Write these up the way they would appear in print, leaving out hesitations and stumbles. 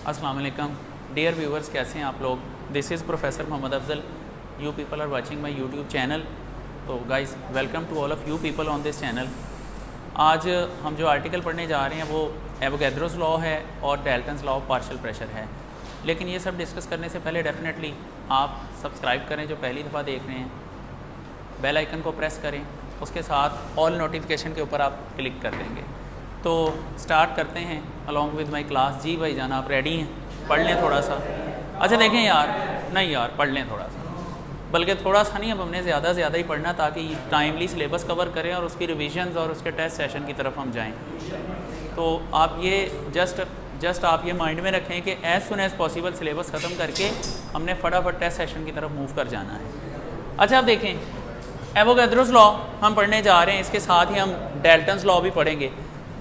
अस्सलाम वालेकुम dear viewers, कैसे हैं आप लोग। This is professor Mohammad Afzal. You people are watching my YouTube channel. तो guys, welcome to all of you people on this channel. आज हम जो आर्टिकल पढ़ने जा रहे हैं वो एवोगैड्रोस लॉ है और Dalton's law of partial pressure है। लेकिन ये सब डिस्कस करने से पहले डेफिनेटली आप सब्सक्राइब करें जो पहली दफ़ा देख रहे हैं, बेल आइकन को प्रेस करें, उसके साथ ऑल नोटिफिकेशन के ऊपर आप क्लिक कर देंगे। तो स्टार्ट करते हैं अलॉन्ग विद माई क्लास। जी भाई जान, आप रेडी हैं? पढ़ लें थोड़ा सा। अच्छा देखें यार, नहीं यार पढ़ लें थोड़ा सा, बल्कि थोड़ा सा नहीं, अब हमने ज़्यादा से ज़्यादा ही पढ़ना ताकि टाइमली सिलेबस कवर करें और उसकी रिविजन्स और उसके टेस्ट सेशन की तरफ हम जाएं। तो आप ये जस्ट आप ये माइंड में रखें कि as soon as possible syllabus ख़त्म करके हमने फटाफट टेस्ट सेशन की तरफ मूव कर जाना है। अच्छा आप देखें, एवोगैड्रोस लॉ हम पढ़ने जा रहे हैं, इसके साथ ही हम डाल्टन्स लॉ भी पढ़ेंगे।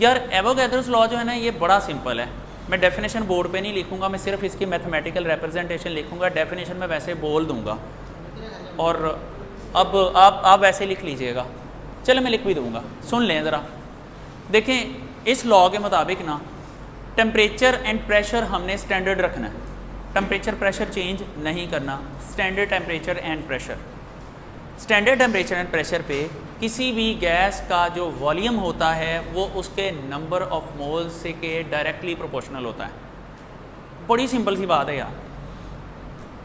यार एवोगैड्रोस लॉ जो है ना, ये बड़ा सिंपल है। मैं डेफिनेशन बोर्ड पे नहीं लिखूंगा, मैं सिर्फ इसकी मैथमेटिकल रिप्रेजेंटेशन लिखूंगा। डेफिनेशन में वैसे बोल दूंगा और अब आप वैसे लिख लीजिएगा। चलो मैं लिख भी दूंगा, सुन लें ज़रा। देखें, इस लॉ के मुताबिक ना टेम्परेचर एंड प्रेशर हमने स्टैंडर्ड रखना है। टेम्परेचर प्रेशर चेंज नहीं करना। Standard temperature and pressure. Standard temperature and pressure पे किसी भी गैस का जो वॉल्यूम होता है वो उसके नंबर ऑफ मोल्स से के डायरेक्टली प्रोपोर्शनल होता है। बड़ी सिंपल सी बात है यार।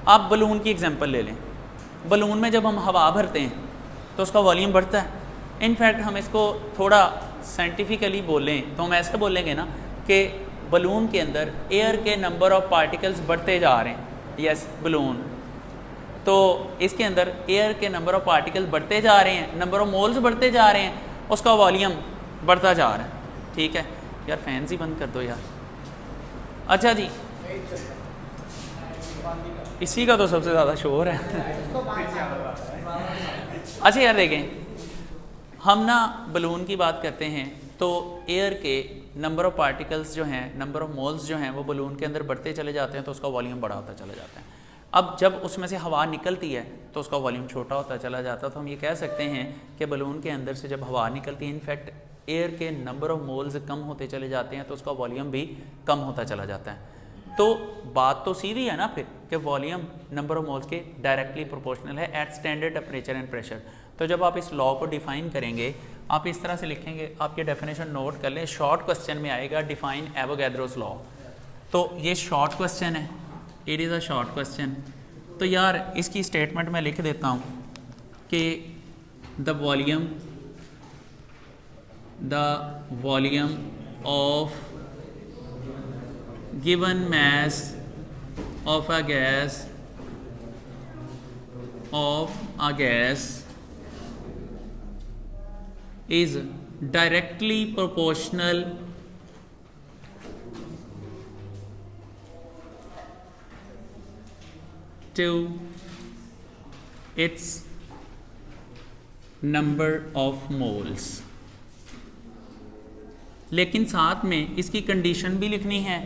आप बलून की एग्जांपल ले लें। बलून में जब हम हवा भरते हैं तो उसका वॉल्यूम बढ़ता है। इनफैक्ट हम इसको थोड़ा साइंटिफिकली बोलें तो हम ऐसे बोलेंगे ना कि बलून के अंदर एयर के नंबर ऑफ पार्टिकल्स बढ़ते जा रहे हैं। यस, बलून तो इसके अंदर एयर के नंबर ऑफ पार्टिकल्स बढ़ते जा रहे हैं, नंबर ऑफ मोल्स बढ़ते जा रहे हैं, उसका वॉल्यूम बढ़ता जा रहा है। ठीक है यार, फैंस ही बंद कर दो यार। अच्छा जी, इसी का तो सबसे ज़्यादा शोर है। अच्छा यार देखें, हम ना बलून की बात करते हैं तो एयर के नंबर ऑफ पार्टिकल्स जो हैं, नंबर ऑफ मोल्स जो हैं, वो बलून के अंदर बढ़ते चले जाते हैं तो उसका वॉल्यूम बड़ा होता चला जाता है। अब जब उसमें से हवा निकलती है तो उसका वॉल्यूम छोटा होता चला जाता है। तो हम ये कह सकते हैं कि बलून के अंदर से जब हवा निकलती है, इनफैक्ट एयर के नंबर ऑफ मोल्स कम होते चले जाते हैं तो उसका वॉल्यूम भी कम होता चला जाता है। तो बात तो सीधी है ना फिर कि वॉल्यूम नंबर ऑफ मोल्स के डायरेक्टली प्रोपोर्शनल है at standard temperature and pressure. तो जब आप इस लॉ को डिफाइन करेंगे, आप इस तरह से लिखेंगे, आप ये डेफिनेशन नोट कर लें। शॉर्ट क्वेश्चन में आएगा डिफाइन एवोगैड्रोस लॉ। तो ये शॉर्ट क्वेश्चन है, it is a short question. तो यार इसकी स्टेटमेंट में लिख देता हूँ कि the volume of given mass of a gas is directly proportional to its number of moles। लेकिन साथ में इसकी कंडीशन भी लिखनी है,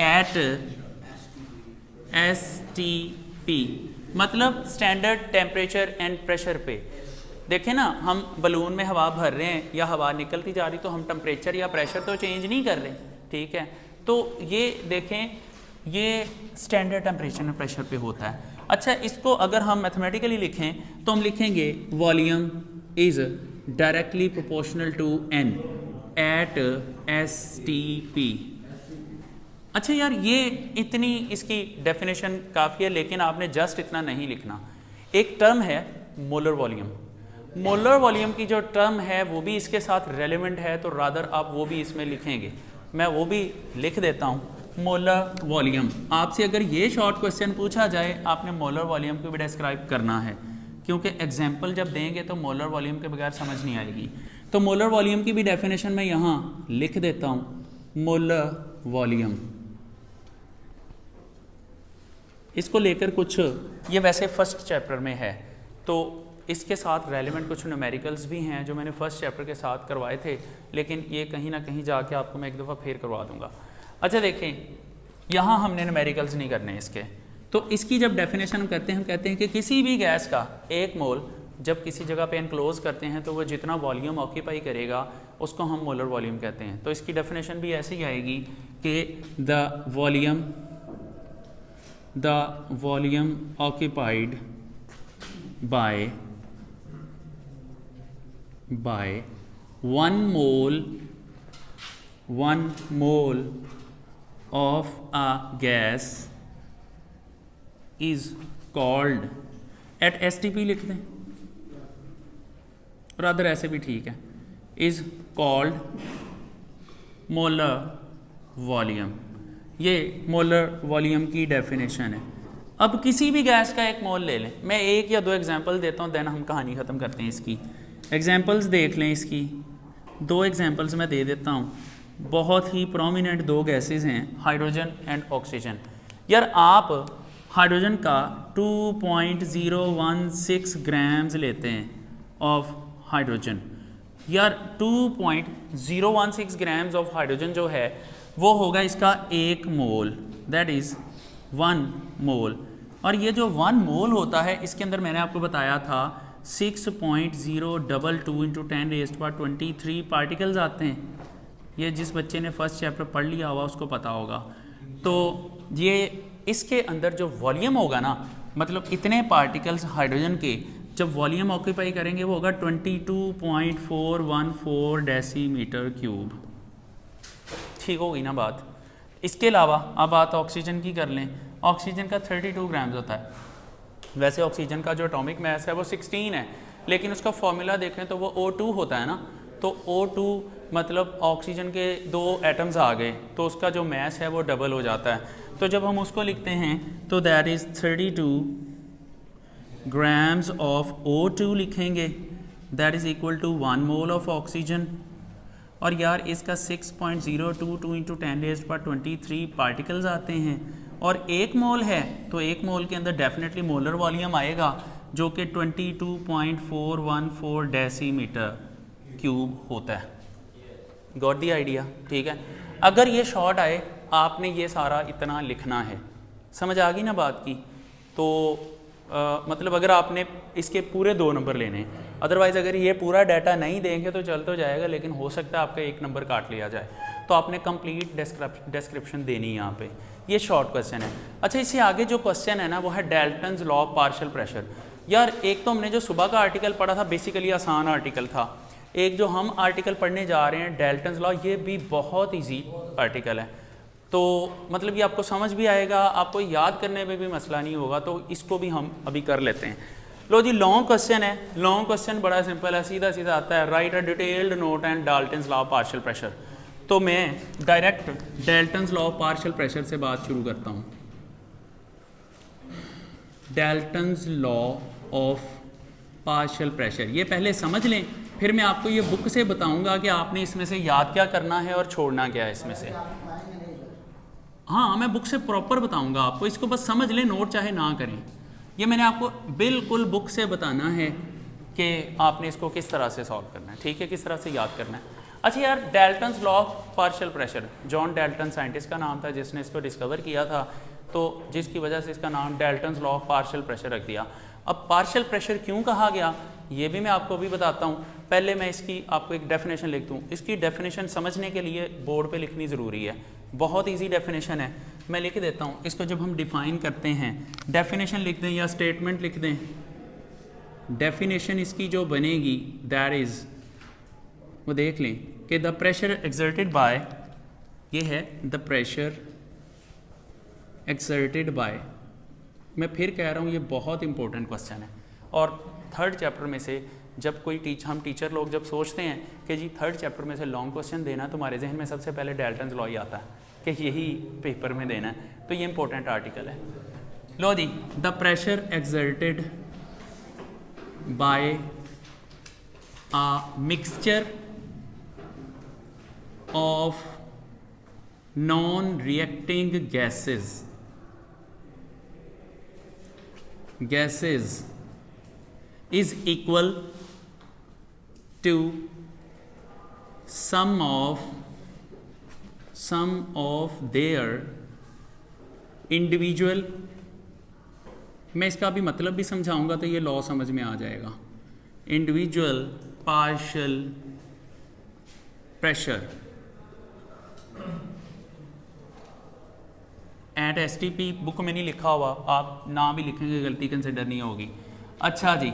एट STP, मतलब स्टैंडर्ड टेम्परेचर एंड प्रेशर पे। देखें ना, हम बलून में हवा भर रहे हैं या हवा निकलती जा रही तो हम टेम्परेचर या प्रेशर तो चेंज नहीं कर रहे। ठीक है, तो ये देखें, ये स्टैंडर्ड टेम्परेचर एंड प्रेशर पे होता है। अच्छा, इसको अगर हम मैथमेटिकली लिखें तो हम लिखेंगे volume is directly proportional to N at STP। अच्छा यार, ये इतनी इसकी डेफिनेशन काफ़ी है, लेकिन आपने जस्ट इतना नहीं लिखना। एक टर्म है मोलर वॉल्यूम। मोलर वॉल्यूम की जो टर्म है वो भी इसके साथ रेलेवेंट है, तो रादर आप वो भी इसमें लिखेंगे। मैं वो भी लिख देता हूँ, मोलर वॉल्यूम। आपसे अगर ये शॉर्ट क्वेश्चन पूछा जाए, आपने मोलर वॉल्यूम को भी डिस्क्राइब करना है, क्योंकि एग्जाम्पल जब देंगे तो मोलर वॉल्यूम के बगैर समझ नहीं आएगी। तो मोलर वॉल्यूम की भी डेफिनेशन मैं यहाँ लिख देता हूँ, मोलर वॉल्यूम। इसको लेकर कुछ, ये वैसे फर्स्ट चैप्टर में है तो इसके साथ रेलेवेंट कुछ न्यूमेरिकल्स भी हैं जो मैंने फर्स्ट चैप्टर के साथ करवाए थे, लेकिन ये कहीं ना कहीं जाके आपको मैं एक दफ़ा फिर करवा दूंगा। अच्छा देखें, यहाँ हमने न्यूमेरिकल्स नहीं करने इसके। तो इसकी जब डेफिनेशन हम कहते हैं कि किसी भी गैस का एक मोल जब किसी जगह पे एनक्लोज करते हैं तो वो जितना वॉल्यूम ऑक्यूपाई करेगा उसको हम मोलर वॉल्यूम कहते हैं। तो इसकी डेफिनेशन भी ऐसे ही आएगी कि the volume the volume occupied by 1 mole of a gas is called, at STP लिख दें, रादर ऐसे भी ठीक है, इज कॉल्ड मोलर वॉल्यूम। ये मोलर वॉल्यूम की डेफिनेशन है। अब किसी भी गैस का एक मोल ले लें, मैं एक या दो एग्जांपल देता हूँ, देन हम कहानी ख़त्म करते हैं इसकी। एग्जांपल्स देख लें इसकी, दो एग्जांपल्स मैं दे देता हूँ। बहुत ही प्रोमिनेंट दो गैसेस हैं, हाइड्रोजन एंड ऑक्सीजन। यार आप हाइड्रोजन का 2.016 ग्राम्स लेते हैं ऑफ हाइड्रोजन। यार 2.016 ग्राम्स ऑफ हाइड्रोजन जो है वो होगा इसका 1 मोल, दैट इज़ 1 मोल। और ये जो 1 मोल होता है इसके अंदर मैंने आपको बताया था 6.022 इंटू 10⁻23 पार्टिकल्स आते हैं। ये जिस बच्चे ने फर्स्ट चैप्टर पढ़ लिया हुआ उसको पता होगा। तो ये इसके अंदर जो वॉल्यूम होगा ना, मतलब इतने पार्टिकल्स हाइड्रोजन के जब वॉल्यूम ऑक्यूपाई करेंगे वो होगा 22.414 डेसीमीटर क्यूब। ठीक हो गई ना बात। इसके अलावा अब बात ऑक्सीजन की कर लें। ऑक्सीजन का 32 ग्राम्स होता है। वैसे ऑक्सीजन का जो एटॉमिक मास है वो 16 है, लेकिन उसका फॉर्मूला देखें तो वो O2 होता है ना, तो O2 मतलब ऑक्सीजन के 2 एटम्स आ गए तो उसका जो मास है वो डबल हो जाता है। तो जब हम उसको लिखते हैं तो that is 32 grams of O2 लिखेंगे, that is equal to 1 mole of oxygen. और यार इसका 6.022 इंटू 10⁻23 पार्टिकल्स आते हैं और 1 मोल है तो 1 मोल के अंदर डेफिनेटली मोलर वॉल्यूम आएगा जो कि 22.414 डेसीमीटर क्यूब होता है। Got the idea? ठीक है। अगर ये शॉर्ट आए आपने ये सारा इतना लिखना है, समझ आ गई ना बात की? तो मतलब अगर आपने इसके पूरे 2 नंबर लेने हैं, अदरवाइज़ अगर ये पूरा डाटा नहीं देंगे तो चल तो जाएगा, लेकिन हो सकता है आपका 1 नंबर काट लिया जाए। तो आपने कंप्लीट डिस्क्रिप्शन देनी है यहाँ पे। ये शॉर्ट क्वेश्चन है। अच्छा, इससे आगे जो क्वेश्चन है ना वो है Dalton's law of partial pressure. यार एक तो हमने जो सुबह का आर्टिकल पढ़ा था बेसिकली आसान आर्टिकल था, एक जो हम आर्टिकल पढ़ने जा रहे हैं डेल्टन्स लॉ, ये भी बहुत ईजी आर्टिकल है। तो मतलब ये आपको समझ भी आएगा, आपको याद करने में भी मसला नहीं होगा, तो इसको भी हम अभी कर लेते हैं। लो जी, लॉन्ग क्वेश्चन है। लॉन्ग क्वेश्चन बड़ा सिंपल है, सीधा सीधा आता है, right a detailed note and Dalton's law of partial pressure. तो मैं direct Dalton's law of partial pressure से बात शुरू करता हूँ। Dalton's law of partial pressure, ये पहले समझ लें, फिर मैं आपको ये बुक से बताऊंगा कि आपने इसमें से याद क्या करना है और छोड़ना क्या है इसमें से। हाँ, मैं बुक से प्रॉपर बताऊंगा आपको, इसको बस समझ लें, नोट चाहे ना करें। ये मैंने आपको बिल्कुल बुक से बताना है कि आपने इसको किस तरह से सॉल्व करना है, ठीक है, किस तरह से याद करना है। अच्छा यार, Dalton's law of partial pressure, John Dalton scientist का नाम था जिसने इसको डिस्कवर किया था, तो जिसकी वजह से इसका नाम Dalton's law of partial pressure रख दिया। अब पार्शियल प्रेशर क्यों कहा गया ये भी मैं आपको अभी बताता हूँ। पहले मैं इसकी आपको एक डेफिनेशन लिख दूँ। इसकी डेफिनेशन समझने के लिए बोर्ड पे लिखनी ज़रूरी है, बहुत इजी डेफिनेशन है, मैं लिख देता हूँ। इसको जब हम डिफ़ाइन करते हैं, डेफिनेशन लिख दें या स्टेटमेंट लिख दें, डेफिनेशन इसकी जो बनेगी दैट इज़, वो देख लें कि द प्रेशर एक्सर्टेड बाय, ये है द प्रेशर एक्सर्टेड बाय। मैं फिर कह रहा हूँ ये बहुत इंपॉर्टेंट क्वेश्चन है। और 3rd चैप्टर में से जब कोई हम टीचर लोग जब सोचते हैं कि जी 3rd चैप्टर में से लॉन्ग क्वेश्चन देना, तो हमारे जहन में सबसे पहले डाल्टन्स लॉ ही आता है कि यही पेपर में देना है, तो ये इंपॉर्टेंट आर्टिकल है। लो जी, the pressure exerted by a mixture of non-reacting gases is equal to sum of their individual, मैं इसका भी मतलब भी समझाऊंगा तो ये लॉ समझ में आ जाएगा, individual partial pressure at at STP book में नहीं लिखा हुआ, आप ना भी लिखेंगे गलती कंसिडर नहीं होगी। अच्छा जी,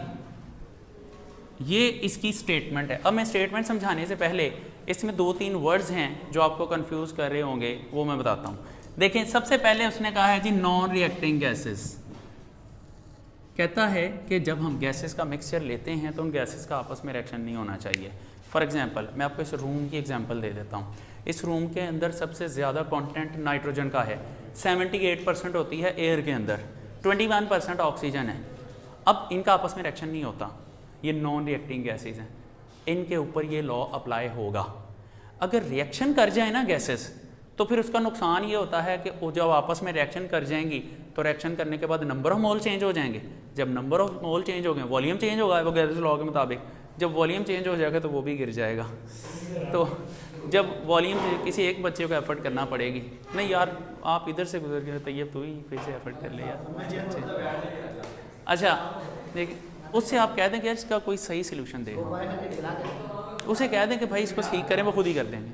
ये इसकी स्टेटमेंट है। अब मैं स्टेटमेंट समझाने से पहले इसमें 2-3 वर्ड्स हैं जो आपको कंफ्यूज कर रहे होंगे, वो मैं बताता हूँ। देखें, सबसे पहले उसने कहा है जी नॉन रिएक्टिंग गैसेस। कहता है कि जब हम गैसेस का मिक्सचर लेते हैं तो उन गैसेस का आपस में रिएक्शन नहीं होना चाहिए। फॉर एग्जांपल मैं आपको इस रूम की एग्जांपल दे देता हूँ। इस रूम के अंदर सबसे ज़्यादा कंटेंट नाइट्रोजन का है, 78% होती है एयर के अंदर, 21% ऑक्सीजन है। अब इनका आपस में रिएक्शन नहीं होता, ये नॉन रिएक्टिंग गैसेज हैं, इनके ऊपर ये लॉ अप्लाई होगा। अगर रिएक्शन कर जाए ना गैसेस, तो फिर उसका नुकसान ये होता है कि वो जब आपस में रिएक्शन कर जाएंगी तो रिएक्शन करने के बाद नंबर ऑफ मोल चेंज हो जाएंगे। जब नंबर ऑफ मोल चेंज हो गए, वॉल्यूम चेंज होगा वो गैसेस लॉ के मुताबिक। जब वॉल्यूम चेंज हो जाएगा तो वो भी गिर जाएगा। तो जब वॉल्यूम किसी एक बच्चे को एफर्ट करना पड़ेगी, नहीं यार आप इधर से गुजर गए, तैयब तू ही फिर से एफर्ट कर ले यार। अच्छा देखिए, उससे आप कह दें कि यार इसका कोई सही सोल्यूशन दे, उसे कह दें कि भाई इसको ठीक करें, वो खुद ही कर देंगे।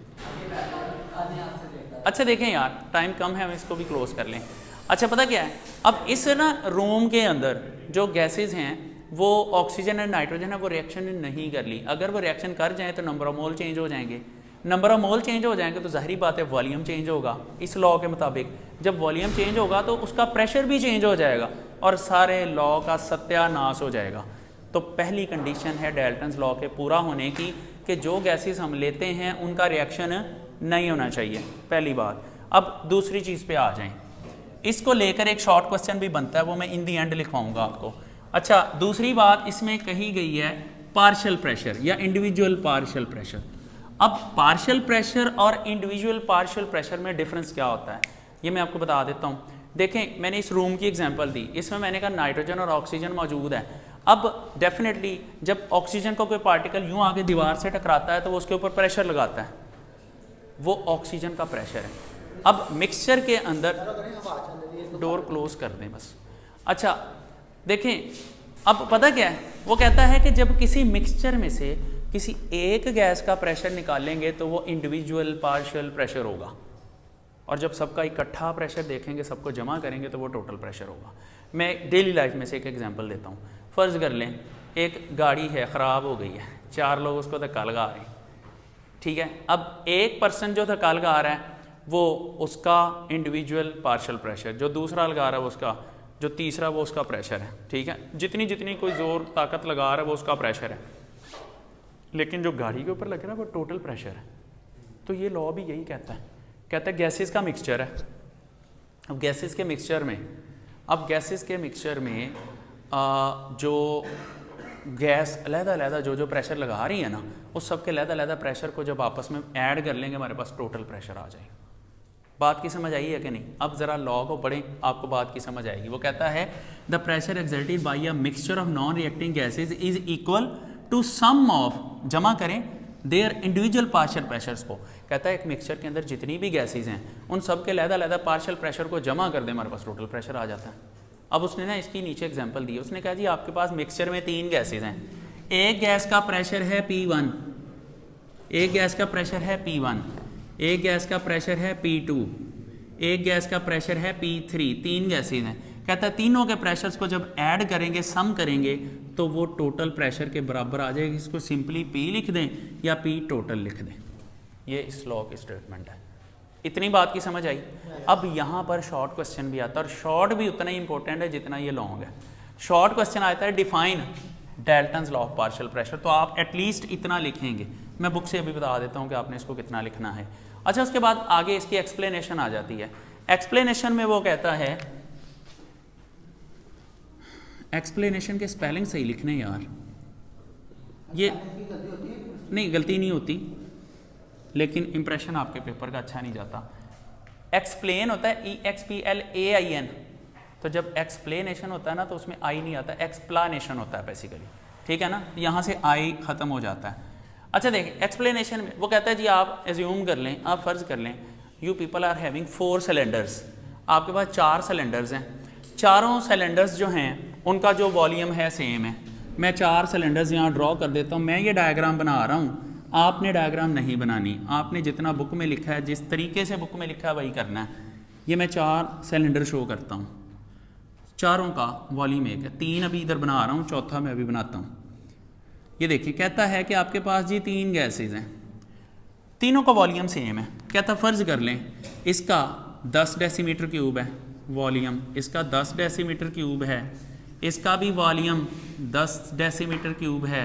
अच्छा देखें यार, टाइम कम है, हम इसको भी क्लोज कर लें। अच्छा पता क्या है, अब इस ना रूम के अंदर जो गैसेज हैं वो ऑक्सीजन और नाइट्रोजन है, वो रिएक्शन नहीं कर ली। अगर वो रिएक्शन कर जाए तो नंबर ऑफ मोल चेंज हो जाएंगे। नंबर ऑफ मोल चेंज हो जाएंगे तो जाहिर बात है वॉल्यूम चेंज होगा। इस लॉ के मुताबिक जब वॉल्यूम चेंज होगा तो उसका प्रेशर भी चेंज हो जाएगा और सारे लॉ का सत्यानाश हो जाएगा। तो पहली कंडीशन है डाल्टन्स लॉ के पूरा होने की कि जो गैसेस हम लेते हैं उनका रिएक्शन नहीं होना चाहिए, पहली बात। अब दूसरी चीज़ पे आ जाएं, इसको लेकर एक शॉर्ट क्वेश्चन भी बनता है, वो मैं इन दी एंड लिखवाऊंगा आपको। अच्छा दूसरी बात इसमें कही गई है पार्शियल प्रेशर या इंडिविजुअल पार्शियल प्रेशर। अब पार्शियल प्रेशर और इंडिविजुअल पार्शियल प्रेशर में डिफरेंस क्या होता है ये मैं आपको बता देता हूँ। देखें, मैंने इस रूम की एग्जांपल दी, इसमें मैंने कहा नाइट्रोजन और ऑक्सीजन मौजूद है। अब डेफिनेटली जब ऑक्सीजन का कोई पार्टिकल यूँ आके दीवार से टकराता है तो वो उसके ऊपर प्रेशर लगाता है, वो ऑक्सीजन का प्रेशर है। अब मिक्सचर के अंदर, डोर क्लोज कर दें बस। अच्छा देखें, अब पता क्या है, वो कहता है कि जब किसी मिक्सचर में से किसी एक गैस का प्रेशर निकालेंगे तो वो इंडिविजुअल पार्शियल प्रेशर होगा, और जब सबका इकट्ठा प्रेशर देखेंगे, सबको जमा करेंगे तो वो टोटल प्रेशर होगा। मैं डेली लाइफ में से एक एग्जांपल देता हूँ। फ़र्ज़ कर लें एक गाड़ी है, ख़राब हो गई है, 4 लोग उसको धक्का लगा रहे हैं, ठीक है। अब एक पर्सन जो धक्का लगा रहा है वो उसका इंडिविजुअल पार्शियल प्रेशर, जो दूसरा लगा रहा है वो उसका, जो तीसरा वो उसका प्रेशर है, ठीक है। जितनी जितनी कोई ज़ोर ताकत लगा रहा है वो उसका प्रेशर है, लेकिन जो गाड़ी के ऊपर लग रहा है वो टोटल प्रेशर है। तो ये लॉ भी यही कहता है गैसेस का मिक्सचर है। अब गैसेस के मिक्सचर में जो गैस अलग-अलग जो प्रेशर लगा रही है ना, उस सब के अलग-अलग प्रेशर को जब आपस में ऐड कर लेंगे हमारे पास टोटल प्रेशर आ जाएगा। बात की समझ आई है कि नहीं? अब ज़रा लॉ को पढ़ें, आपको बात की समझ आएगी। वो कहता है the pressure exerted by a mixture of non reacting gases is equal to sum of, जमा करें, देयर इंडिविजुअल पार्शियल प्रेशर्स को। कहता है एक मिक्सचर के अंदर जितनी भी गैसेज हैं उन सब के अलग-अलग पार्शियल प्रेशर को जमा कर दें, हमारे पास टोटल प्रेशर आ जाता है। अब उसने ना इसकी नीचे एग्जांपल दी, उसने कहा जी आपके पास मिक्सचर में 3 गैसेज हैं, एक गैस का प्रेशर है P1, एक गैस का प्रेशर है P1, एक गैस का प्रेशर है P2, एक गैस का प्रेशर है P3, 3 गैसेज हैं। कहता है तीनों के प्रेशर्स को जब ऐड करेंगे, सम करेंगे, तो वो टोटल प्रेशर के बराबर आ जाएगी। इसको सिंपली P लिख दें या P टोटल लिख दें। ये इस लॉ की स्टेटमेंट है। इतनी बात की समझ आई? अब यहाँ पर शॉर्ट क्वेश्चन भी आता है, और शॉर्ट भी उतना ही इंपॉर्टेंट है जितना ये लॉन्ग है। शॉर्ट क्वेश्चन आता है define Dalton's law of partial pressure, तो आप एटलीस्ट इतना लिखेंगे। मैं बुक से अभी बता देता हूँ कि आपने इसको कितना लिखना है। अच्छा, उसके बाद आगे इसकी एक्सप्लेनेशन आ जाती है। एक्सप्लेनेशन में वो कहता है, एक्सप्लेनेशन के स्पेलिंग सही लिखने यार, ये नहीं गलती नहीं होती, लेकिन इंप्रेशन आपके पेपर का अच्छा नहीं जाता। एक्सप्लेन होता है EXPLAIN, तो जब एक्सप्लेनेशन होता है ना तो उसमें आई नहीं आता, एक्सप्लानेशन होता है बेसिकली, ठीक है ना। यहाँ से आई ख़त्म हो जाता है। अच्छा देखिए, एक्सप्लेनेशन में वो कहता है जी आप एज्यूम कर लें, आप फ़र्ज़ कर लें you people are having 4 cylinders, आपके पास 4 सिलेंडर्स हैं। चारों सिलेंडर्स जो हैं उनका जो वॉल्यूम है सेम है। मैं 4 सिलेंडर्स यहाँ ड्रॉ कर देता हूँ। मैं ये डायग्राम बना रहा हूँ, आपने डायग्राम नहीं बनानी, आपने जितना बुक में लिखा है, जिस तरीके से बुक में लिखा है वही करना है। ये मैं 4 सिलेंडर शो करता हूँ, चारों का वॉल्यूम एक है। 3 अभी इधर बना रहा हूँ, चौथा मैं अभी बनाता हूँ। ये देखिए कहता है कि आपके पास जी 3 गैसेज हैं, तीनों का वॉल्यूम सेम है। कहता फ़र्ज़ कर लें इसका 10 डेसीमीटर क्यूब है वॉल्यूम, इसका 10 डेसीमीटर क्यूब है, इसका भी वॉल्यूम 10 डेसीमीटर क्यूब है,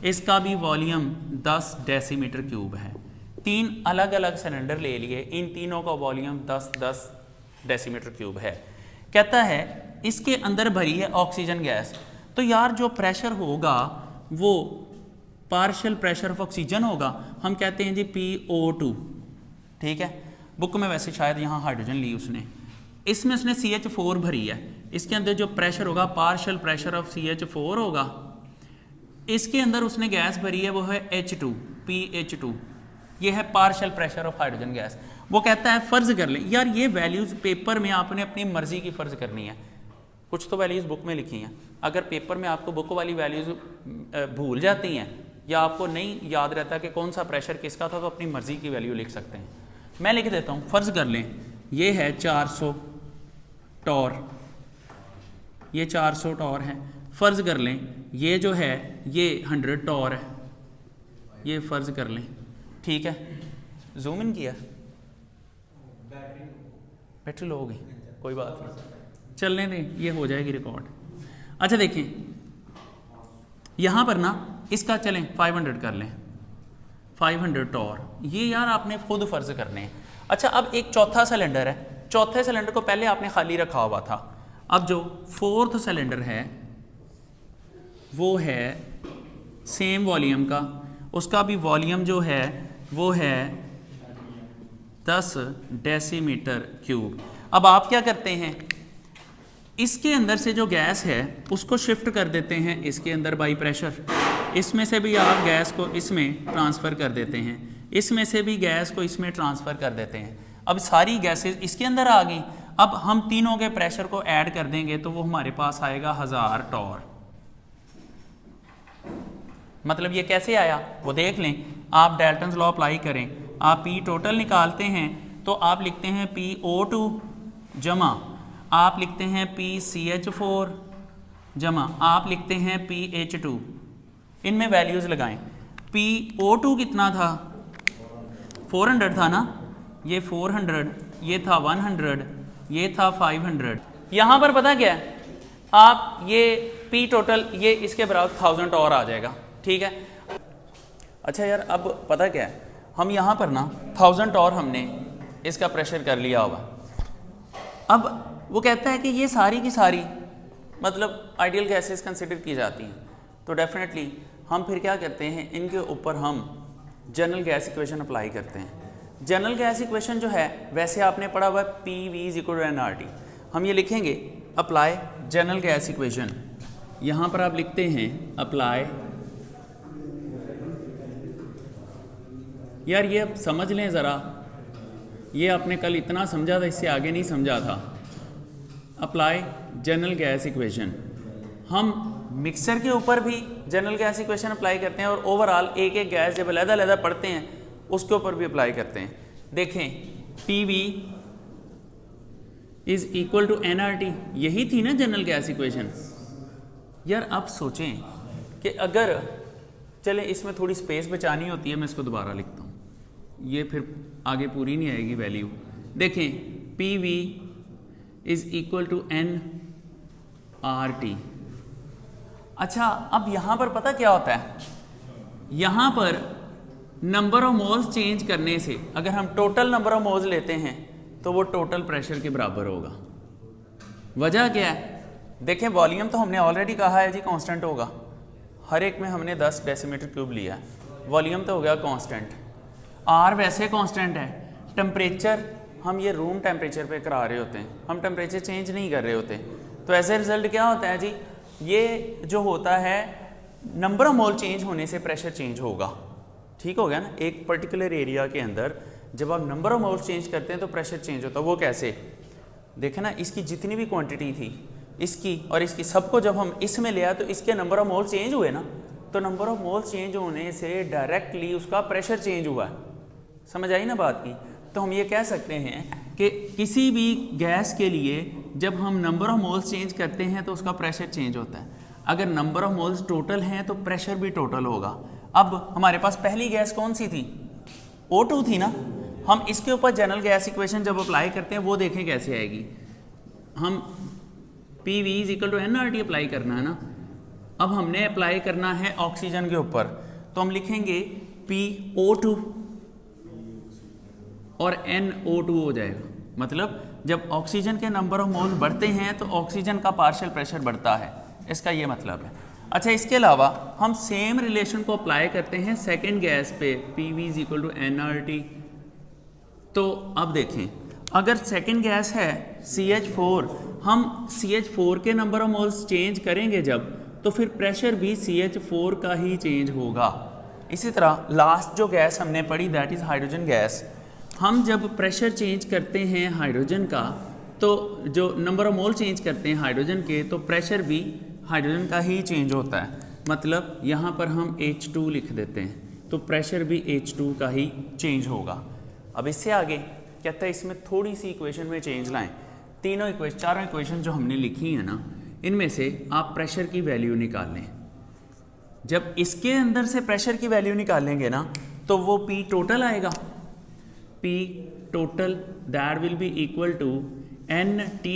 इसका भी वॉल्यूम 10 डेसीमीटर क्यूब है। 3 अलग अलग सिलेंडर ले लिए, इन तीनों का वॉल्यूम 10 डेसीमीटर क्यूब है। कहता है इसके अंदर भरी है ऑक्सीजन गैस, तो यार जो प्रेशर होगा वो पार्शियल प्रेशर ऑफ ऑक्सीजन होगा, हम कहते हैं जी PO2, ठीक है। बुक में वैसे शायद यहाँ हाइड्रोजन ली उसने, इसमें उसने CH4 भरी है, इसके अंदर जो प्रेशर होगा पार्शियल प्रेशर ऑफ CH4 होगा। इसके अंदर उसने गैस भरी है वो है H2, PH2, ये है partial pressure of hydrogen gas. वो कहता है फ़र्ज़ कर लें, यार ये वैल्यूज़ पेपर में आपने अपनी मर्ज़ी की फ़र्ज़ करनी है, कुछ तो वैल्यूज़ बुक में लिखी हैं, अगर पेपर में आपको बुक वाली वैल्यूज़ भूल जाती हैं या आपको नहीं याद रहता कि कौन सा प्रेशर किसका था, तो अपनी मर्ज़ी की वैल्यू लिख सकते हैं। मैं लिख देता हूँ, फ़र्ज़ कर लें ये है 400 टॉर, ये 400 टॉर है। फ़र्ज़ कर लें ये जो है ये 100 टॉर है, ये फ़र्ज़ कर लें, ठीक है। जूम इन किया, बैटरी लो हो गई, कोई बात नहीं, चलने दें, ये हो जाएगी रिकॉर्ड। अच्छा देखिए यहाँ पर ना इसका चलें 500 कर लें, 500 टॉर, ये यार आपने खुद फ़र्ज़ करने हैं। अच्छा अब एक चौथा सिलेंडर है, चौथे सिलेंडर को पहले आपने खाली रखा हुआ था, अब जो 4th सिलेंडर है वो है सेम वॉल्यूम का, उसका भी वॉल्यूम जो है वो है 10 डेसीमीटर क्यूब। अब आप क्या करते हैं, इसके अंदर से जो गैस है उसको शिफ्ट कर देते हैं इसके अंदर बाई प्रेशर, इसमें से भी आप गैस को इसमें ट्रांसफ़र कर देते हैं, इसमें से भी गैस को इसमें ट्रांसफ़र कर देते हैं। अब सारी गैसेस इसके अंदर आ गई, अब हम तीनों के प्रेशर को ऐड कर देंगे तो वो हमारे पास आएगा 1000 टॉर। मतलब ये कैसे आया वो देख लें, आप डाल्टन्स लॉ अप्लाई करें, आप P टोटल निकालते हैं तो आप लिखते हैं PO2 जमा आप लिखते हैं PCH4 जमा आप लिखते हैं PH2, इनमें वैल्यूज़ लगाएं। PO2 कितना था, 400 था ना, ये 400, ये था 100, ये था 500। यहाँ पर पता क्या है, आप ये P टोटल ये इसके बराबर 1000 और आ जाएगा, ठीक है। अच्छा यार अब पता क्या है, हम यहाँ पर ना 1000 और हमने इसका प्रेशर कर लिया होगा। अब वो कहता है कि ये सारी की सारी मतलब आइडियल गैसेस कंसिडर की जाती हैं, तो डेफिनेटली हम फिर क्या करते हैं, इनके ऊपर हम जनरल गैस इक्वेशन अप्लाई करते हैं। जनरल गैस इक्वेशन जो है वैसे आपने पढ़ा हुआ है PV = nRT, हम ये लिखेंगे अप्लाई जनरल गैस इक्वेशन, यहाँ पर आप लिखते हैं अप्लाई, यार ये अब समझ लें ज़रा, ये आपने कल इतना समझा था, इससे आगे नहीं समझा था। अप्लाई जनरल गैस इक्वेशन, हम मिक्सर के ऊपर भी जनरल गैस इक्वेशन अप्लाई करते हैं और ओवरऑल एक एक गैस जब अलग-अलग पढ़ते हैं उसके ऊपर भी अप्लाई करते हैं। देखें PV = nRT, यही थी ना जनरल गैस इक्वेशन। यार आप सोचें कि अगर चलें इसमें थोड़ी स्पेस बचानी होती है, मैं इसको दोबारा लिखता हूँ, ये फिर आगे पूरी नहीं आएगी वैल्यू। देखें PV = nRT। अच्छा अब यहाँ पर पता क्या होता है, यहाँ पर नंबर ऑफ मोल्स चेंज करने से अगर हम टोटल नंबर ऑफ मोल्स लेते हैं तो वो टोटल प्रेशर के बराबर होगा। वजह क्या है, देखें वॉल्यूम तो हमने ऑलरेडी कहा है जी कांस्टेंट होगा, हर एक में हमने 10 डेसीमीटर क्यूब लिया, वॉल्यूम तो हो गया कांस्टेंट, R वैसे कांस्टेंट है, टेम्परेचर हम ये रूम टेम्परेचर पे करा रहे होते हैं, हम टेम्परेचर चेंज नहीं कर रहे होते, तो एज ए रिजल्ट क्या होता है जी, ये जो होता है नंबर ऑफ मोल चेंज होने से प्रेशर चेंज होगा, ठीक हो गया ना। एक पर्टिकुलर एरिया के अंदर जब आप नंबर ऑफ मोल्स चेंज करते हैं तो प्रेशर चेंज होता है। वो कैसे, देखें ना, इसकी जितनी भी क्वांटिटी थी इसकी और इसकी सबको जब हम इसमें लिया तो इसके नंबर ऑफ मोल्स चेंज हुए ना, तो नंबर ऑफ मोल्स चेंज होने से डायरेक्टली उसका प्रेशर चेंज हुआ है। समझ आई ना बात की। तो हम ये कह सकते हैं कि किसी भी गैस के लिए जब हम नंबर ऑफ मोल्स चेंज करते हैं तो उसका प्रेशर चेंज होता है। अगर नंबर ऑफ मोल्स टोटल हैं तो प्रेशर भी टोटल होगा। अब हमारे पास पहली गैस कौन सी थी? O2 थी ना। हम इसके ऊपर जनरल गैस इक्वेशन जब अप्लाई करते हैं वो देखें कैसे आएगी। हम PV = nRT अप्लाई करना है ना। अब हमने अप्लाई करना है ऑक्सीजन के ऊपर, तो हम लिखेंगे PO2 और NO2 हो जाएगा। मतलब जब ऑक्सीजन के नंबर ऑफ मोल्स बढ़ते हैं तो ऑक्सीजन का पार्शियल प्रेशर बढ़ता है, इसका ये मतलब है। अच्छा, इसके अलावा हम सेम रिलेशन को अप्लाई करते हैं सेकेंड गैस पे, PV = nRT। तो अब देखें, अगर सेकेंड गैस है CH4, हम CH4 के नंबर ऑफ मोल्स चेंज करेंगे जब, तो फिर प्रेशर भी CH4 का ही चेंज होगा। इसी तरह लास्ट जो गैस हमने पढ़ी दैट इज़ हाइड्रोजन गैस। हम जब प्रेशर चेंज करते हैं हाइड्रोजन का, तो जो नंबर ऑफ मोल चेंज करते हैं हाइड्रोजन के, तो प्रेशर भी हाइड्रोजन का ही चेंज होता है। मतलब यहाँ पर हम H2 लिख देते हैं, तो प्रेशर भी H2 का ही चेंज होगा। अब इससे आगे कहता है इसमें थोड़ी सी इक्वेशन में चेंज लाएं। चारों इक्वेशन जो हमने लिखी है ना, इनमें से आप प्रेशर की वैल्यू निकाल लें। जब इसके अंदर से प्रेशर की वैल्यू निकालेंगे ना, तो वो P टोटल आएगा। P total that will be equal to NT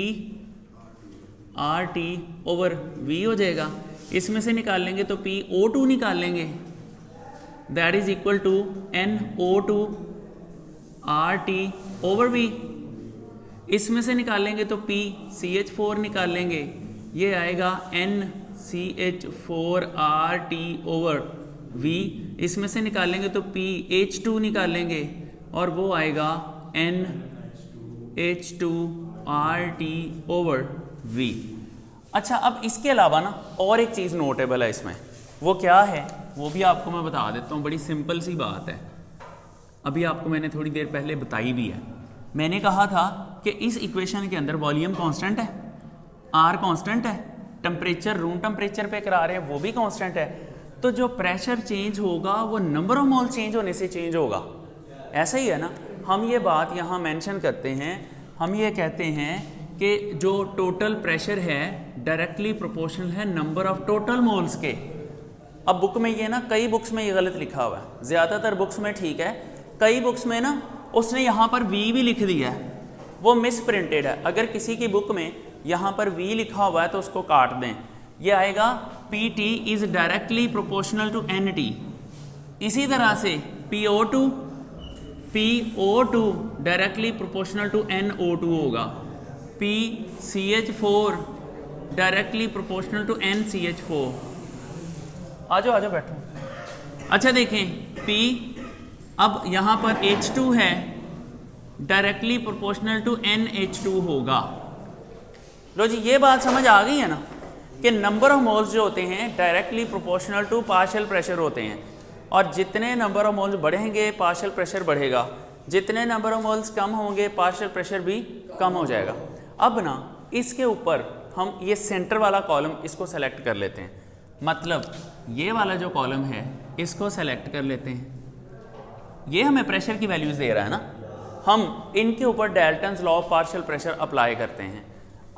RT over V हो जाएगा। इसमें से निकाल लेंगे तो PO2 निकाल लेंगे, that is equal to NO2 RT over V। इसमें से निकालेंगे तो CH4 निकाल लेंगे, ये आएगा NCH4 RT ओवर V। इसमें से निकालेंगे तो PH2 निकालेंगे और वो आएगा NH2 RT ओवर V। अच्छा, अब इसके अलावा ना और एक चीज़ नोटेबल है इसमें, वो क्या है वो भी आपको मैं बता देता हूँ। बड़ी सिंपल सी बात है, अभी आपको मैंने थोड़ी देर पहले बताई भी है। मैंने कहा था कि इस इक्वेशन के अंदर वॉल्यूम कांस्टेंट है, R कांस्टेंट है, टेम्परेचर रूम टेम्परेचर पे करा रहे हैं वो भी कांस्टेंट है, तो जो प्रेशर चेंज होगा वो नंबर ऑफ मोल चेंज होने से चेंज होगा। ऐसा ही है ना। हम ये बात यहाँ मेंशन करते हैं, हम ये कहते हैं कि जो टोटल प्रेशर है डायरेक्टली प्रोपोर्शनल है नंबर ऑफ टोटल मोल्स के। अब बुक में ये ना, कई बुक्स में ये गलत लिखा हुआ है, ज़्यादातर बुक्स में ठीक है, कई बुक्स में ना उसने यहाँ पर V भी लिख दिया है, वो मिस प्रिंटेड है। अगर किसी की बुक में यहाँ पर V लिखा हुआ है तो उसको काट दें, ये आएगा PT is directly proportional to NT। इसी तरह से PO2 directly proportional to NO2 होगा, CH4 directly proportional to NCH4। आ जाओ बैठो। अच्छा देखें, P अब यहाँ पर H2 है, डायरेक्टली प्रोपोर्शनल टू NH2 होगा। लो जी, ये बात समझ आ गई है ना कि नंबर ऑफ मोल्स जो होते हैं directly proportional to partial pressure होते हैं, और जितने नंबर ऑफ मोल्स बढ़ेंगे पार्शियल प्रेशर बढ़ेगा, जितने नंबर ऑफ मोल्स कम होंगे पार्शियल प्रेशर भी कम हो जाएगा। अब ना इसके ऊपर हम ये सेंटर वाला कॉलम इसको सेलेक्ट कर लेते हैं, मतलब ये वाला जो कॉलम है इसको सेलेक्ट कर लेते हैं। ये हमें प्रेशर की वैल्यूज दे रहा है ना, हम इनके ऊपर Dalton's law of partial pressure apply करते हैं।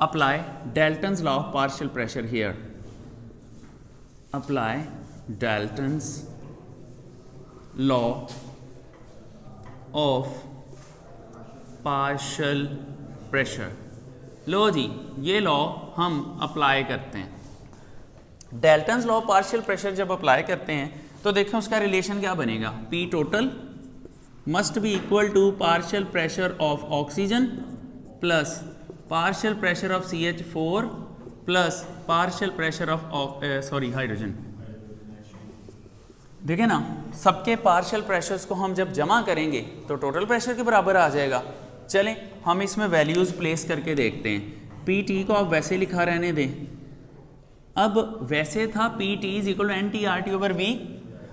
Apply Dalton's law of partial pressure here, apply Dalton's law of partial pressure. लो जी, ये लॉ हम अप्लाई करते हैं। Dalton's law of partial pressure जब अप्लाई करते हैं तो देखें उसका रिलेशन क्या बनेगा, P total must be equal to partial pressure of oxygen plus partial pressure of CH4 plus partial pressure of hydrogen. देखें ना, सबके पार्शियल प्रेशर्स को हम जब जमा करेंगे तो टोटल प्रेशर के बराबर आ जाएगा। चलें हम इसमें वैल्यूज़ प्लेस करके देखते हैं। PT को आप वैसे लिखा रहने दें। अब वैसे था PT = NT RT over V।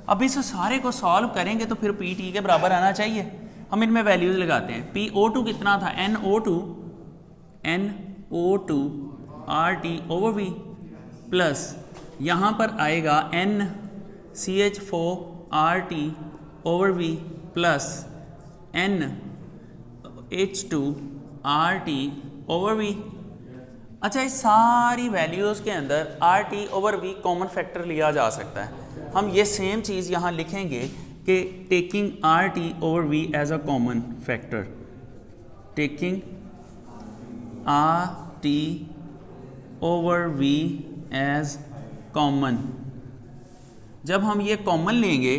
अब इस सारे को सॉल्व करेंगे तो फिर PT के बराबर आना चाहिए। हम इनमें वैल्यूज़ लगाते हैं। PO2 कितना था, NO2 RT over V plus यहाँ पर आएगा NCH4 RT over V plus NH2 R T over V. अच्छा, इस सारी वैल्यूज़ के अंदर R T over V common factor लिया जा सकता है। हम ये सेम चीज़ यहाँ लिखेंगे कि taking R T over V as a common factor, taking R T over V as common. जब हम ये कॉमन लेंगे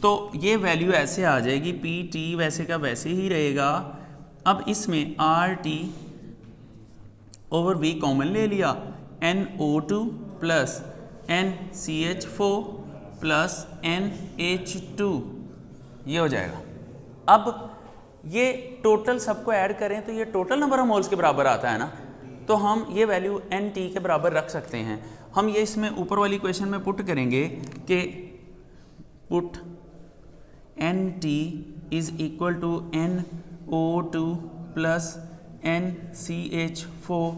तो ये वैल्यू ऐसे आ जाएगी, पी टी वैसे का वैसे ही रहेगा। अब इसमें R T over V common ले लिया, NO2 plus NCH4 plus NH2 ये हो जाएगा। अब ये टोटल सबको ऐड करें तो ये टोटल नंबर ऑफ मोल्स के बराबर आता है ना, तो हम ये वैल्यू NT के बराबर रख सकते हैं। हम ये इसमें ऊपर वाली क्वेश्चन में पुट करेंगे कि put NT is equal to NO2 plus NCH4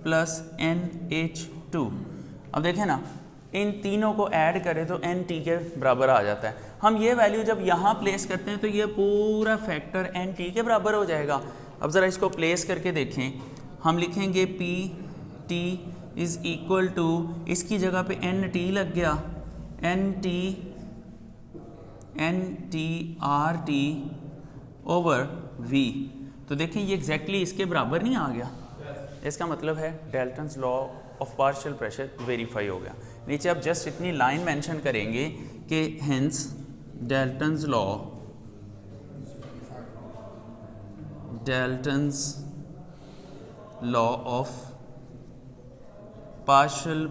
plus NH2। अब देखें ना, इन तीनों को ऐड करें तो NT के बराबर आ जाता है। हम ये वैल्यू जब यहाँ प्लेस करते हैं तो ये पूरा फैक्टर NT के बराबर हो जाएगा। अब ज़रा इसको प्लेस करके देखें, हम लिखेंगे PT इज़ इक्वल टू, इसकी जगह पे NT लग गया, NTRT ओवर V। तो देखें ये एग्जैक्टली इसके बराबर नहीं आ गया। इसका मतलब है Dalton's law of partial pressure verify हो गया। नीचे आप जस्ट इतनी लाइन मेंशन करेंगे कि hence Dalton's law of partial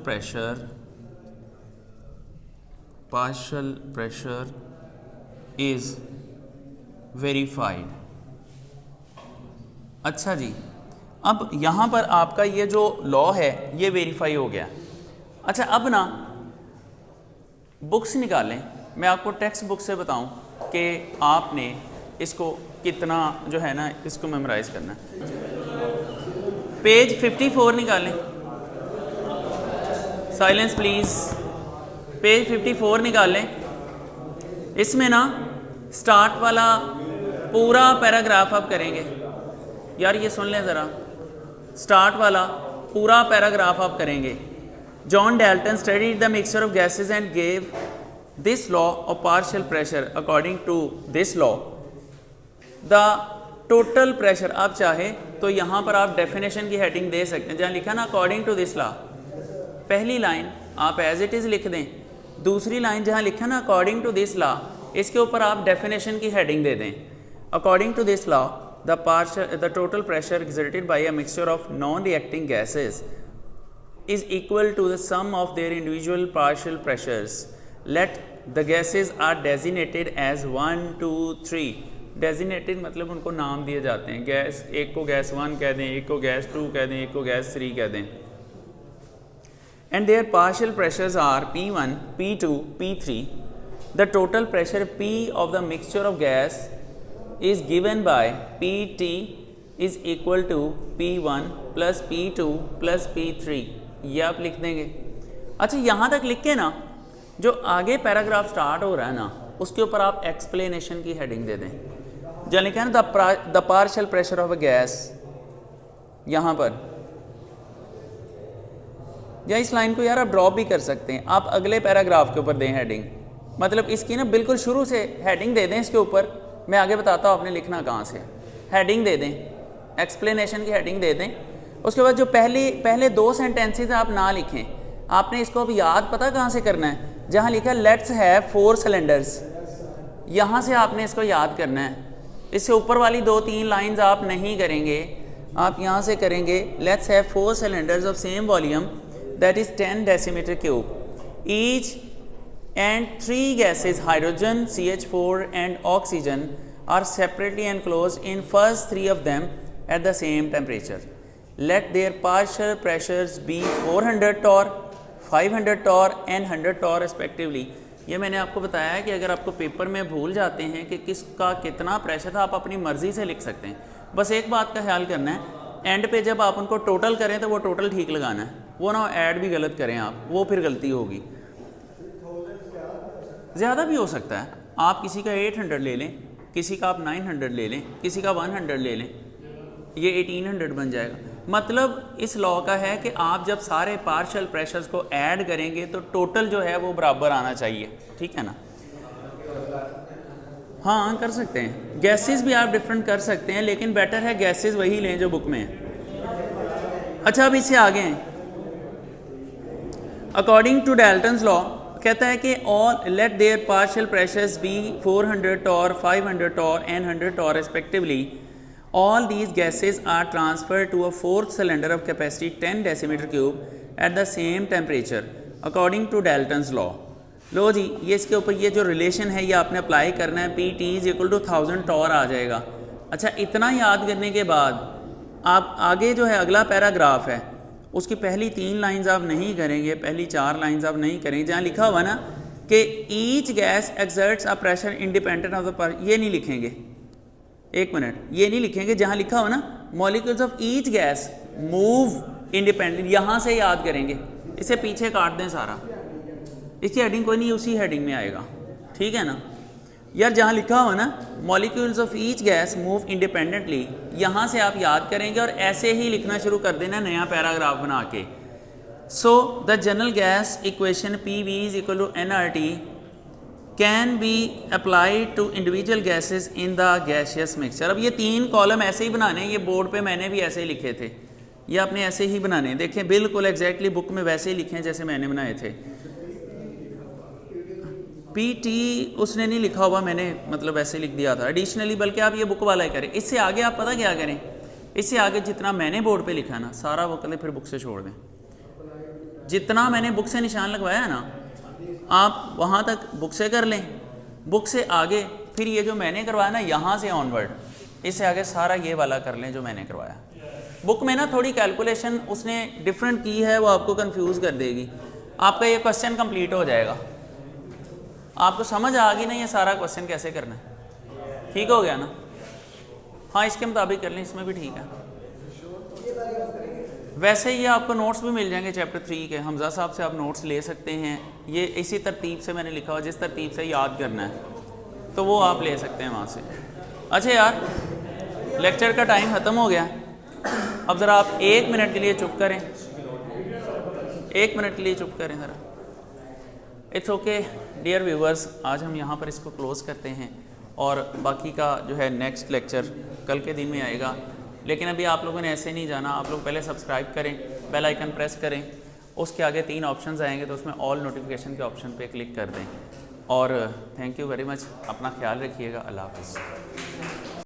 pressure is verified. अच्छा जी, अब यहाँ पर आपका ये जो लॉ है ये वेरीफाई हो गया। अच्छा, अब ना बुक्स निकालें, मैं आपको टेक्स्ट बुक से बताऊं कि आपने इसको कितना जो है ना इसको मेमोराइज करना है। पेज 54 निकालें, साइलेंस प्लीज़। पेज 54 निकालें। इसमें ना स्टार्ट वाला पूरा पैराग्राफ आप करेंगे। यार ये सुन लें ज़रा, स्टार्ट वाला पूरा पैराग्राफ आप करेंगे। John Dalton studied the mixture of gases and gave this law of partial pressure. According to this law the total pressure, आप चाहे तो यहाँ पर आप डेफिनेशन की हेडिंग दे सकते हैं। जहाँ लिखा ना अकॉर्डिंग टू दिस लॉ, पहली लाइन आप एज इट इज़ लिख दें। दूसरी लाइन जहाँ लिखा ना अकॉर्डिंग टू दिस लॉ, इसके ऊपर आप डेफिनेशन की हेडिंग दे दें। According to this law the total pressure exerted by a mixture of non-reacting gases is equal to the sum of their individual partial pressures. Let the gases are designated as 1, 2, 3. Designated मतलब उनको नाम दिए जाते हैं। Gas, एक को gas 1 कह दें, एक को गैस 2 कह दें, एक को गैस 3 कह दें। And their partial pressures are P1, P2, P3. The total pressure P of the mixture of gas is given by PT is equal to P1 plus P2 plus P3। ये आप लिख देंगे। अच्छा, यहाँ तक लिख के ना जो आगे पैराग्राफ स्टार्ट हो रहा है ना उसके ऊपर आप एक्सप्लेनेशन की हेडिंग दे दें। जहाँ लिखा है ना the partial pressure of a gas, यहाँ पर या इस लाइन को यार आप ड्रॉप भी कर सकते हैं। आप अगले पैराग्राफ के ऊपर दें हेडिंग, मतलब इसकी ना बिल्कुल शुरू से हेडिंग दे दें इसके ऊपर। मैं आगे बताता हूँ आपने लिखना कहाँ से। हेडिंग दे दें, एक्सप्लेनेशन की हेडिंग दे दें। उसके बाद जो पहले 2 सेंटेंसेस आप ना लिखें, आपने इसको अब याद पता कहाँ से करना है। जहाँ लिखा है लेट्स हैव 4 सिलेंडर्स, यहाँ से आपने इसको याद करना है। इससे ऊपर वाली 2-3 लाइंस आप नहीं करेंगे, आप यहाँ से करेंगे। Let's have 4 cylinders of same volume that is 10 decimetre cube each and 3 gases hydrogen, CH4 and oxygen are separately enclosed in first 3 of them at the same temperature. Let their partial pressures be 400 torr, 500 torr and 100 torr respectively. ये मैंने आपको बताया है कि अगर आपको paper में भूल जाते हैं कि किसका कितना प्रेशर था, आप अपनी मर्ज़ी से लिख सकते हैं। बस एक बात का ख्याल करना है, एंड पे जब आप उनको टोटल करें तो वो टोटल ठीक लगाना है, वो ना ऐड भी गलत करें आप, वो फिर गलती होगी। ज़्यादा भी हो सकता है, आप किसी का 800 ले लें, किसी का आप 900 ले लें, किसी का 100 ले लें, ये 1800 बन जाएगा। मतलब इस लॉ का है कि आप जब सारे पार्शियल प्रेशर्स को ऐड करेंगे तो टोटल जो है वो बराबर आना चाहिए, ठीक है ना। हाँ कर सकते हैं, गैसेस भी आप डिफरेंट कर सकते हैं, लेकिन बेटर है गैसेस वही लें जो बुक में है। अच्छा अब इससे आगे हैं, अकॉर्डिंग टू डाल्टन्स लॉ कहता है कि all let their partial pressures be 400 torr, 500 torr and 100 torr respectively. All these gases are transferred to a fourth cylinder of capacity 10 decimeter cube at the same temperature according to Dalton's law। लो जी, ये इसके ऊपर ये जो relation है ये आपने apply करना है, P T is equal to 1000 torr आ जाएगा। अच्छा इतना याद करने के बाद आप आगे जो है अगला पैराग्राफ है उसकी पहली 3 लाइंस आप नहीं करेंगे, पहली 4 लाइंस आप नहीं करेंगे, जहाँ लिखा हुआ ना कि each gas exerts a pressure independent of the, ये नहीं लिखेंगे, एक मिनट, ये नहीं लिखेंगे, जहाँ लिखा हो ना molecules of each gas move independent, यहाँ से याद करेंगे, इसे पीछे काट दें सारा, इसकी हेडिंग कोई नहीं उसी हेडिंग में आएगा, ठीक है ना यार। जहाँ लिखा हो ना molecules of each gas move independently, यहाँ से आप याद करेंगे और ऐसे ही लिखना शुरू कर देना नया पैराग्राफ बना के। So the general gas equation P V is equal to n R T can be applied to individual gases in the gaseous mixture. अब ये 3 कॉलम ऐसे ही बनाने हैं, ये बोर्ड पे मैंने भी ऐसे ही लिखे थे, ये आपने ऐसे ही बनाने हैं, देखें बिल्कुल एग्जैक्टली बुक में वैसे ही लिखे हैं जैसे मैंने बनाए थे। पी टी उसने नहीं लिखा हुआ, मैंने मतलब ऐसे लिख दिया था एडिशनली, बल्कि आप ये बुक वाला ही करें। इससे आगे आप पता क्या करें, इससे आगे जितना मैंने बोर्ड पे लिखा ना सारा वो कल फिर बुक से छोड़ दें, जितना मैंने बुक से निशान लगवाया है ना आप वहाँ तक बुक से कर लें, बुक से आगे फिर ये जो मैंने करवाया ना यहाँ से ऑनवर्ड, इससे आगे सारा ये वाला कर लें जो मैंने करवाया। बुक में ना थोड़ी कैलकुलेशन उसने डिफरेंट की है, वो आपको कंफ्यूज कर देगी, आपका ये क्वेश्चन कंप्लीट हो जाएगा। आपको समझ आ गई ना ये सारा क्वेश्चन कैसे करना है, ठीक हो गया ना। हाँ इसके मुताबिक कर लें, इसमें भी ठीक है। वैसे ये आपको नोट्स भी मिल जाएंगे चैप्टर 3 के, हमजा साहब से आप नोट्स ले सकते हैं, ये इसी तरतीब से मैंने लिखा हुआ, जिस तरतीब से याद करना है तो वो आप ले सकते हैं वहाँ से। अच्छा यार लेक्चर का टाइम ख़त्म हो गया, अब ज़रा आप 1 मिनट के लिए चुप करें, 1 मिनट के लिए चुप करें ज़रा। इट्स ओके डियर व्यूवर्स, आज हम यहाँ पर इसको क्लोज़ करते हैं और बाकी का जो है नेक्स्ट लेक्चर कल के दिन में आएगा। लेकिन अभी आप लोगों ने ऐसे नहीं जाना, आप लोग पहले सब्सक्राइब करें, बेल आइकन प्रेस करें, उसके आगे 3 ऑप्शंस आएंगे तो उसमें ऑल नोटिफिकेशन के ऑप्शन पे क्लिक कर दें। और थैंक यू वेरी मच, अपना ख्याल रखिएगा, अल्लाह हाफ़िज़।